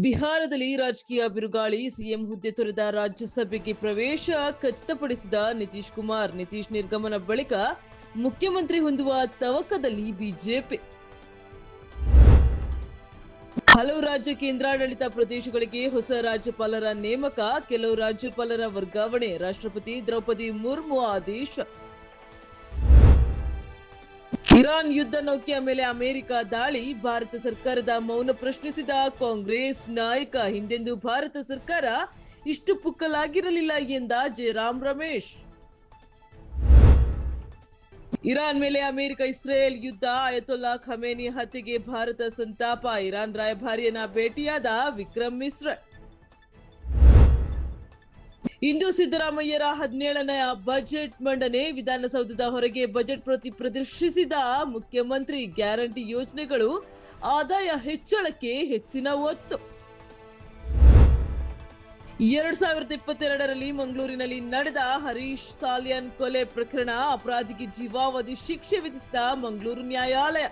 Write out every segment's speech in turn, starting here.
ಬಿಹಾರದಲ್ಲಿ ರಾಜಕೀಯ ಬಿರುಗಾಳಿ. ಸಿಎಂ ಹುದ್ದೆ ತೊರೆದ ರಾಜ್ಯಸಭೆಗೆ ಪ್ರವೇಶ ಖಚಿತಪಡಿಸಿದ ನಿತೀಶ್ ಕುಮಾರ್. ನಿತೀಶ್ ನಿರ್ಗಮನ ಬಳಿಕ ಮುಖ್ಯಮಂತ್ರಿ ಹೊಂದುವ ತವಕದಲ್ಲಿ ಬಿಜೆಪಿ. ಹಲವು ರಾಜ್ಯ ಕೇಂದ್ರಾಡಳಿತ ಪ್ರದೇಶಗಳಿಗೆ ಹೊಸ ರಾಜ್ಯಪಾಲರ ನೇಮಕ, ಕೆಲವು ರಾಜ್ಯಪಾಲರ ವರ್ಗಾವಣೆ. ರಾಷ್ಟ್ರಪತಿ ದ್ರೌಪದಿ ಮುರ್ಮು ಆದೇಶ. ಇರಾನ್ ಯುದ್ಧ ನೌಕೆಯ ಮೇಲೆ ಅಮೆರಿಕ ದಾಳಿ. ಭಾರತ ಸರ್ಕಾರದ ಮೌನ ಪ್ರಶ್ನಿಸಿದ ಕಾಂಗ್ರೆಸ್ ನಾಯಕ. ಹಿಂದೆಂದೂ ಭಾರತ ಸರ್ಕಾರ ಇಷ್ಟು ಪುಕ್ಕಲಾಗಿರಲಿಲ್ಲ ಎಂದ ಜಯರಾಮ್ ರಮೇಶ್. ಇರಾನ್ ಮೇಲೆ ಅಮೆರಿಕ ಇಸ್ರೇಲ್ ಯುದ್ಧ. ಅಯತೊಲ್ಲಾ ಖಮೇನಿ ಹತ್ಯೆಗೆ ಭಾರತ ಸಂತಾಪ. ಇರಾನ್ ರಾಯಭಾರಿಯನ್ನ ಭೇಟಿಯಾದ ವಿಕ್ರಮ್ ಮಿಶ್ರಾ. ಇಂದು ಸಿದ್ದರಾಮಯ್ಯರ 17ನೇ ಬಜೆಟ್ ಮಂಡನೆ. ವಿಧಾನಸೌಧದ ಹೊರಗೆ ಬಜೆಟ್ ಪ್ರದರ್ಶಿಸಿದ ಮುಖ್ಯಮಂತ್ರಿ. ಗ್ಯಾರಂಟಿ ಯೋಜನೆಗಳು, ಆದಾಯ ಹೆಚ್ಚಳಕ್ಕೆ ಹೆಚ್ಚಿನ ಒತ್ತು. 2022ರಲ್ಲಿ ಮಂಗಳೂರಿನಲ್ಲಿ ನಡೆದ ಹರೀಶ್ ಸಾಲ್ಯನ್ ಕೊಲೆ ಪ್ರಕರಣ. ಅಪರಾಧಿಗೆ ಜೀವಾವಧಿ ಶಿಕ್ಷೆ ವಿಧಿಸಿದ ಮಂಗಳೂರು ನ್ಯಾಯಾಲಯ.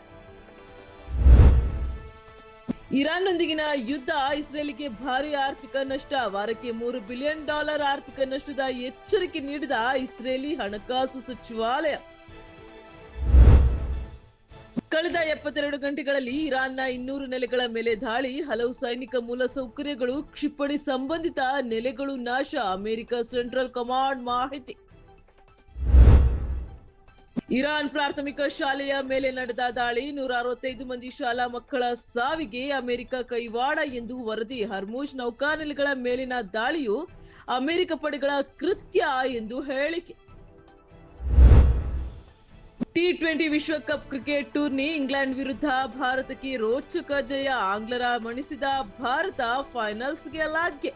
ಇರಾನ್ನೊಂದಿಗಿನ ಯುದ್ಧ, ಇಸ್ರೇಲಿಗೆ ಭಾರಿ ಆರ್ಥಿಕ ನಷ್ಟ. ವಾರಕ್ಕೆ $3 ಬಿಲಿಯನ್ ಆರ್ಥಿಕ ನಷ್ಟದ ಎಚ್ಚರಿಕೆ ನೀಡಿದ ಇಸ್ರೇಲಿ ಹಣಕಾಸು ಸಚಿವಾಲಯ. ಕಳೆದ 72 ಗಂಟೆಗಳಲ್ಲಿ ಇರಾನ್ನ 200 ನೆಲೆಗಳ ಮೇಲೆ ದಾಳಿ. ಹಲವು ಸೈನಿಕ ಮೂಲಸೌಕರ್ಯಗಳು, ಕ್ಷಿಪಣಿ ಸಂಬಂಧಿತ ನೆಲೆಗಳು ನಾಶ. ಅಮೆರಿಕ ಸೆಂಟ್ರಲ್ ಕಮಾಂಡ್ ಮಾಹಿತಿ. ಇರಾನ್ ಪ್ರಾಥಮಿಕ ಶಾಲೆಯ ಮೇಲೆ ನಡೆದ ದಾಳಿ. 165 ಮಂದಿ ಶಾಲಾ ಮಕ್ಕಳ ಸಾವಿಗೆ ಅಮೆರಿಕ ಕೈವಾಡ ಎಂದು ವರದಿ. ಹರ್ಮುಜ್ ನೌಕಾನೆಲೆಗಳ ಮೇಲಿನ ದಾಳಿಯು ಅಮೆರಿಕ ಪಡೆಗಳ ಕೃತ್ಯ ಎಂದು ಹೇಳಿಕೆ. T20 ವಿಶ್ವಕಪ್ ಕ್ರಿಕೆಟ್ ಟೂರ್ನಿ. ಇಂಗ್ಲೆಂಡ್ ವಿರುದ್ಧ ಭಾರತಕ್ಕೆ ರೋಚಕ ಜಯ. ಆಂಗ್ಲರ ಮಣಿಸಿದ ಭಾರತ ಫೈನಲ್ಸ್ಗೆ ಲಗ್ಗೆ.